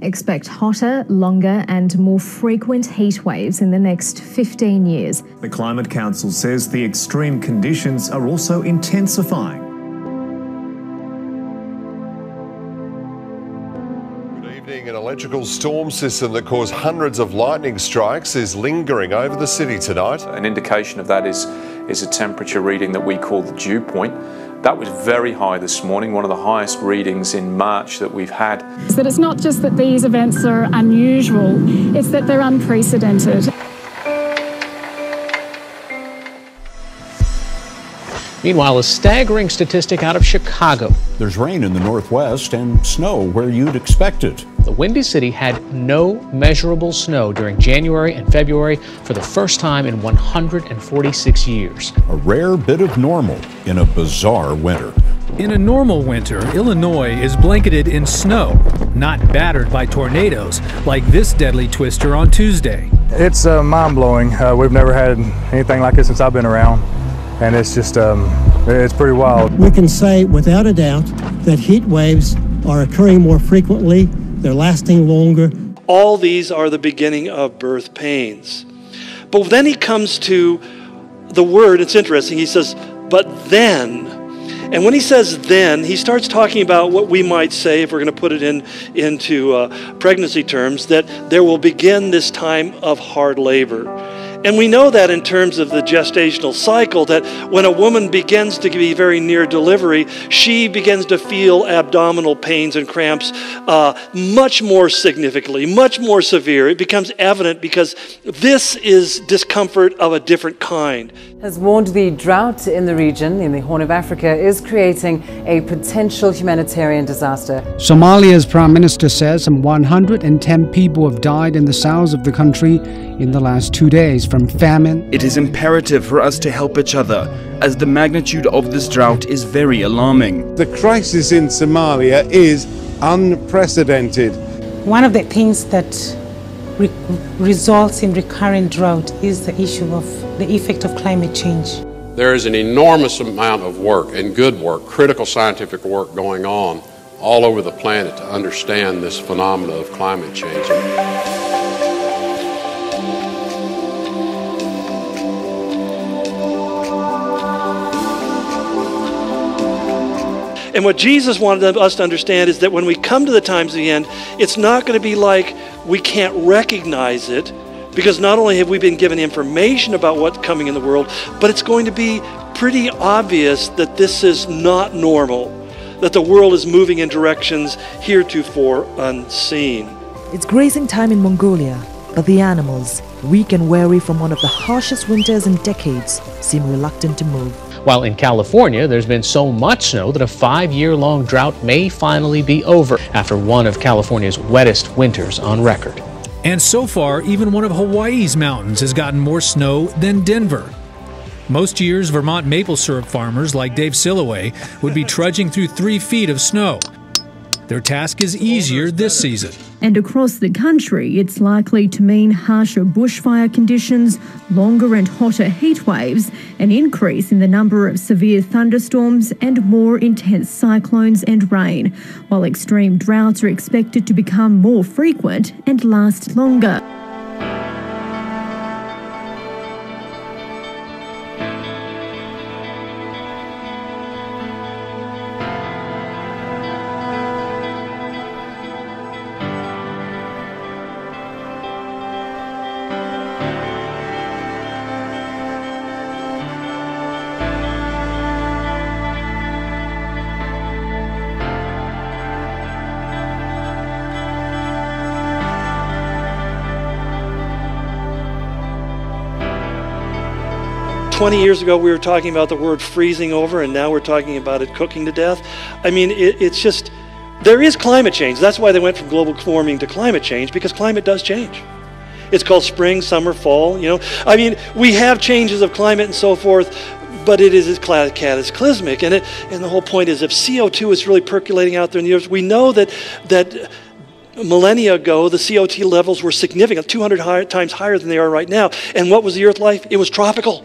Expect hotter, longer and more frequent heat waves in the next 15 years. The Climate Council says the extreme conditions are also intensifying. Good evening. An electrical storm system that caused hundreds of lightning strikes is lingering over the city tonight. An indication of that is a temperature reading that we call the dew point. That was very high this morning, one of the highest readings in March that we've had. So that it's not just that these events are unusual, it's that they're unprecedented. Meanwhile, a staggering statistic out of Chicago. There's rain in the northwest and snow where you'd expect it. The Windy City had no measurable snow during January and February for the first time in 146 years. A rare bit of normal in a bizarre winter. In a normal winter, Illinois is blanketed in snow, not battered by tornadoes like this deadly twister on Tuesday. It's mind-blowing. We've never had anything like this since I've been around. And it's just, it's pretty wild. We can say without a doubt that heat waves are occurring more frequently, they're lasting longer. All these are the beginning of birth pains. But then he comes to the word, it's interesting, he says, but then. And when he says then, he starts talking about what we might say, if we're going to put it into pregnancy terms, that there will begin this time of hard labor. And we know that in terms of the gestational cycle, that when a woman begins to be very near delivery, she begins to feel abdominal pains and cramps much more significantly, much more severe. It becomes evident because this is discomfort of a different kind. Has warned the drought in the region, in the Horn of Africa, is creating a potential humanitarian disaster. Somalia's Prime Minister says some 110 people have died in the south of the country in the last 2 days from famine. It is imperative for us to help each other, as the magnitude of this drought is very alarming. The crisis in Somalia is unprecedented. One of the things that results in recurrent drought is the issue of the effect of climate change. There is an enormous amount of work and good work, critical scientific work going on all over the planet to understand this phenomenon of climate change. And what Jesus wanted us to understand is that when we come to the times of the end, it's not going to be like we can't recognize it, because not only have we been given information about what's coming in the world, but it's going to be pretty obvious that this is not normal, that the world is moving in directions heretofore unseen. It's grazing time in Mongolia, but the animals, weak and weary from one of the harshest winters in decades, seem reluctant to move. While in California, there's been so much snow that a 5-year-long drought may finally be over after one of California's wettest winters on record. And so far, even one of Hawaii's mountains has gotten more snow than Denver. Most years, Vermont maple syrup farmers like Dave Silloway would be trudging through 3 feet of snow. Their task is easier this season. And across the country, it's likely to mean harsher bushfire conditions, longer and hotter heat waves, an increase in the number of severe thunderstorms and more intense cyclones and rain, while extreme droughts are expected to become more frequent and last longer. "20 years ago, we were talking about the word freezing over, and now we're talking about it cooking to death." I mean, it's just, there is climate change. That's why they went from global warming to climate change, because climate does change. It's called spring, summer, fall, you know. I mean, we have changes of climate and so forth, but it is cataclysmic. And the whole point is, if CO2 is really percolating out there in the earth, we know that millennia ago, the CO2 levels were significant, 200 times higher than they are right now. And what was the earth like? It was tropical.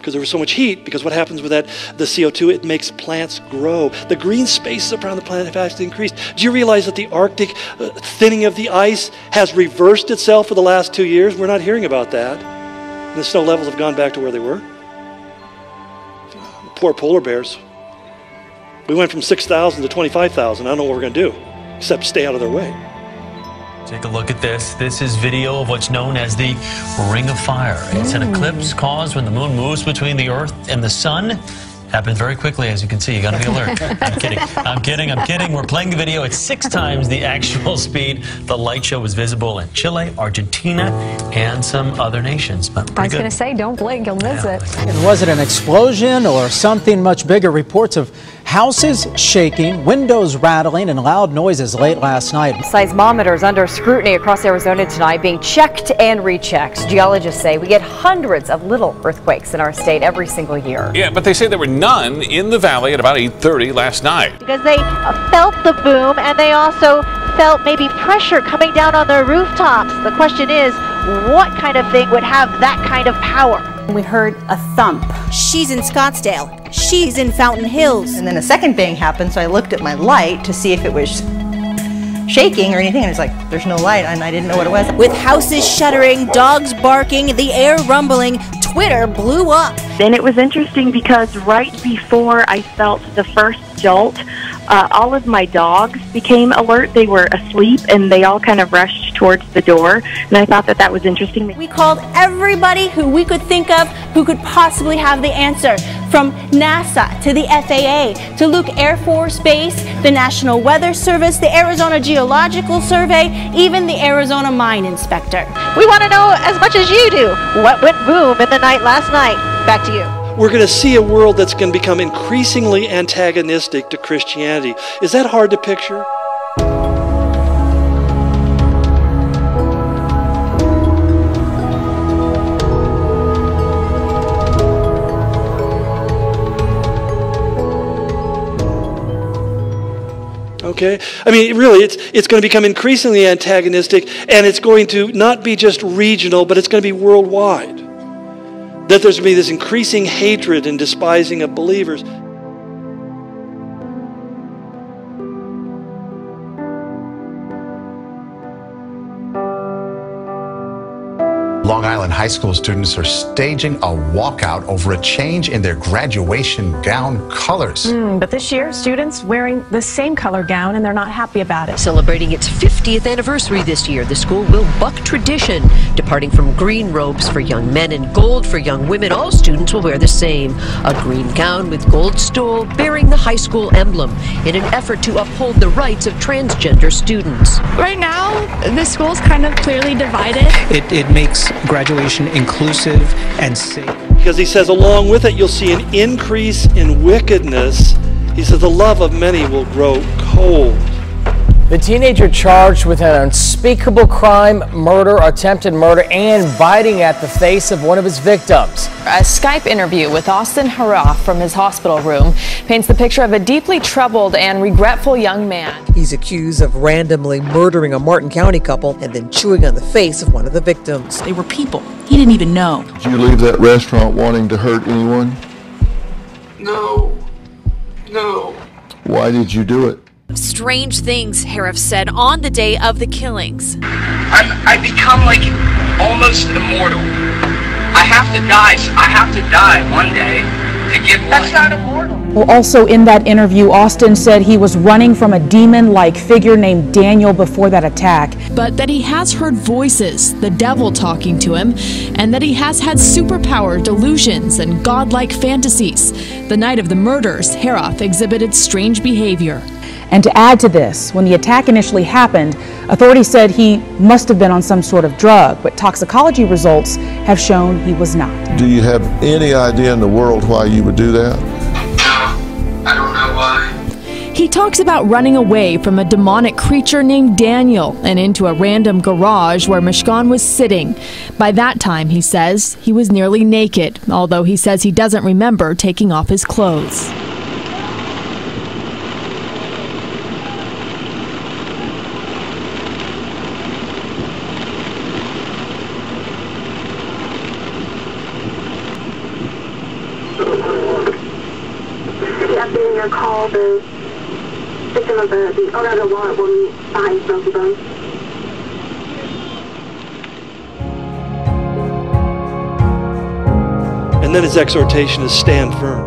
because there was so much heat, because what happens with that, the CO2, it makes plants grow. The green spaces around the planet have actually increased. Do you realize that the Arctic thinning of the ice has reversed itself for the last 2 years? We're not hearing about that. And the snow levels have gone back to where they were. Poor polar bears. We went from 6,000 to 25,000. I don't know what we're going to do, except stay out of their way. Take a look at this. This is video of what's known as the Ring of Fire. It's an eclipse caused when the moon moves between the Earth and the sun. Happens very quickly, as you can see. You got to be alert. I'm kidding. We're playing the video at 6 times the actual speed. The light show was visible in Chile, Argentina, and some other nations. But I was going to say, don't blink, you'll miss it. Was it an explosion or something much bigger? Reports of houses shaking, windows rattling, and loud noises late last night. Seismometers under scrutiny across Arizona tonight, being checked and rechecked. Geologists say we get hundreds of little earthquakes in our state every single year. Yeah, but they say there were none in the valley at about 8:30 last night. Because they felt the boom, and they also felt maybe pressure coming down on their rooftops. The question is, what kind of thing would have that kind of power? We heard a thump. She's in Scottsdale. She's in Fountain Hills. And then a second bang happened, so I looked at my light to see if it was shaking or anything, and it's like, there's no light, and I didn't know what it was. With houses shuddering, dogs barking, the air rumbling, Twitter blew up. And it was interesting because right before I felt the first jolt, all of my dogs became alert. They were asleep, and they all kind of rushed towards the door, and I thought that was interesting. We called everybody who we could think of who could possibly have the answer, from NASA to the FAA to Luke Air Force Base, the National Weather Service, the Arizona Geological Survey, even the Arizona Mine Inspector. We want to know as much as you do. What went boom in the night last night? Back to you. We're going to see a world that's going to become increasingly antagonistic to Christianity. Is that hard to picture? Okay? I mean, really, it's going to become increasingly antagonistic, and it's going to not be just regional, but it's going to be worldwide. That there's going to be this increasing hatred and despising of believers. Long Island high school students are staging a walkout over a change in their graduation gown colors. But this year, students wearing the same color gown, and they're not happy about it. Celebrating its 50th anniversary this year, the school will buck tradition. Departing from green robes for young men and gold for young women, all students will wear the same. A green gown with gold stole bearing the high school emblem in an effort to uphold the rights of transgender students. Right now, the school's kind of clearly divided. It makes graduation inclusive and safe. Because he says along with it, you'll see an increase in wickedness. He says the love of many will grow cold. The teenager charged with an unspeakable crime, murder, attempted murder, and biting at the face of one of his victims. A Skype interview with Austin Harrah from his hospital room paints the picture of a deeply troubled and regretful young man. He's accused of randomly murdering a Martin County couple and then chewing on the face of one of the victims. They were people he didn't even know. Did you leave that restaurant wanting to hurt anyone? No. Why did you do it? Strange things Harrah said on the day of the killings. I become like almost immortal. I have to die one day to give life. That's not immortal. Well, also in that interview, Austin said he was running from a demon-like figure named Daniel before that attack. But that he has heard voices, the devil talking to him, and that he has had superpower delusions and godlike fantasies. The night of the murders, Harrah exhibited strange behavior. And to add to this, when the attack initially happened, authorities said he must have been on some sort of drug, but toxicology results have shown he was not. Do you have any idea in the world why you would do that? No, I don't know why. He talks about running away from a demonic creature named Daniel and into a random garage where Mishkan was sitting. By that time, he says, he was nearly naked, although he says he doesn't remember taking off his clothes. to call the victim of the owner of the wallet will meet behind Smoky Bones. And then his exhortation is stand firm.